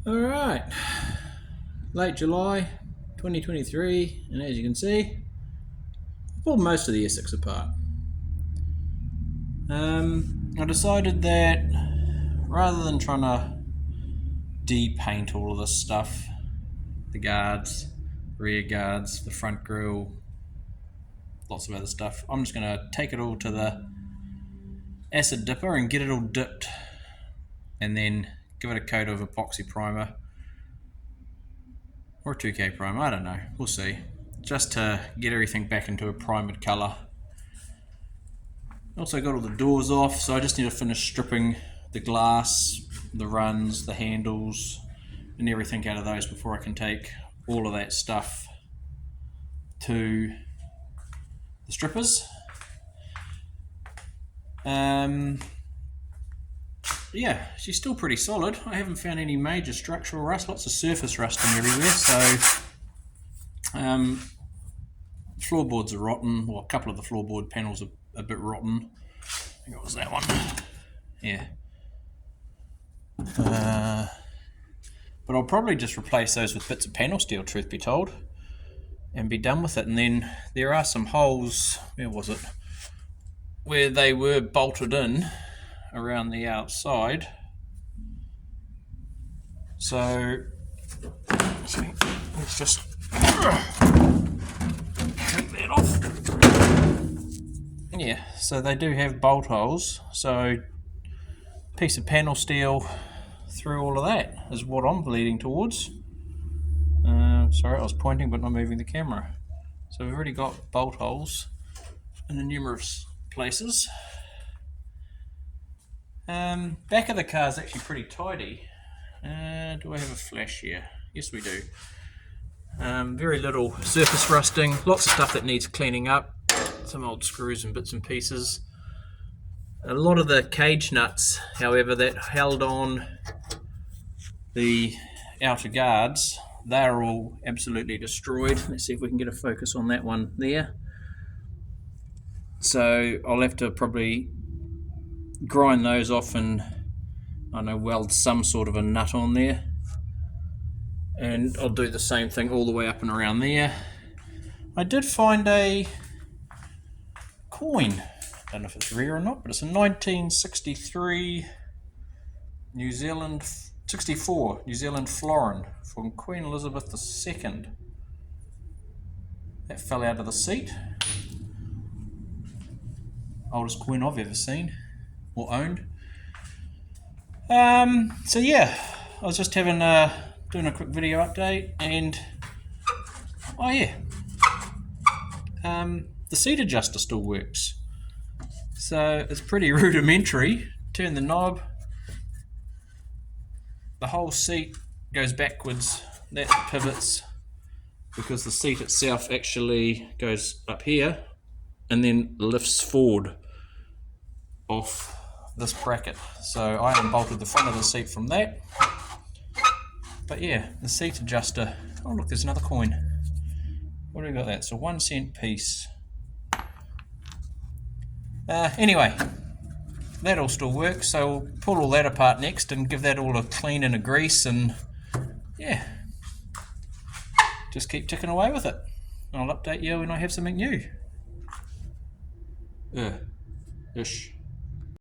Alright, late July 2023, and as you can see, I pulled most of the Essex apart. I decided that rather than trying to de-paint all of this stuff, the guards, rear guards, the front grille, lots of other stuff, I'm just going to take it all to the acid dipper and get it all dipped, and then give it a coat of epoxy primer or a 2K primer, I don't know, we'll see, just to get everything back into a primed colour. Also got all the doors off, so I just need to finish stripping the glass, the runs, the handles and everything out of those before I can take all of that stuff to the strippers. Yeah, she's still pretty solid. I haven't found any major structural rust, lots of surface rusting everywhere, so floorboards are rotten, well, a couple of the floorboard panels are a bit rotten. I think it was that one. Yeah. But I'll probably just replace those with bits of panel steel, truth be told, and be done with it. And then there are some holes, where was it, where they were bolted in around the outside. So let's just take that off. Yeah, so they do have bolt holes, so piece of panel steel through all of that is what I'm leading towards. Sorry, I was pointing but not moving the camera. So we've already got bolt holes in the numerous places. Back of the car is actually pretty tidy. Do I have a flash here? Yes, we do. Very little surface rusting, lots of stuff that needs cleaning up, some old screws and bits and pieces. A lot of the cage nuts, however, that held on the outer guards, they're all absolutely destroyed. Let's see if we can get a focus on that one there. So I'll have to probably grind those off and, I don't know, weld some sort of a nut on there. And I'll do the same thing all the way up and around there. I did find a coin. I don't know if it's rare or not, but it's a 1963 New Zealand, 64 New Zealand florin from Queen Elizabeth II. That fell out of the seat. Oldest coin I've ever seen or owned. So yeah, I was just having doing a quick video update, and oh yeah, the seat adjuster still works. So it's pretty rudimentary. Turn the knob, the whole seat goes backwards, that pivots because the seat itself actually goes up here and then lifts forward off this bracket. So I unbolted the front of the seat from that. But yeah, the seat adjuster, oh look, there's another coin. What do we got that? It's a 1 cent piece. Anyway, that all still works, so we'll pull all that apart next and give that all a clean and a grease, and yeah, just keep ticking away with it. I'll update you when I have something new. Ish.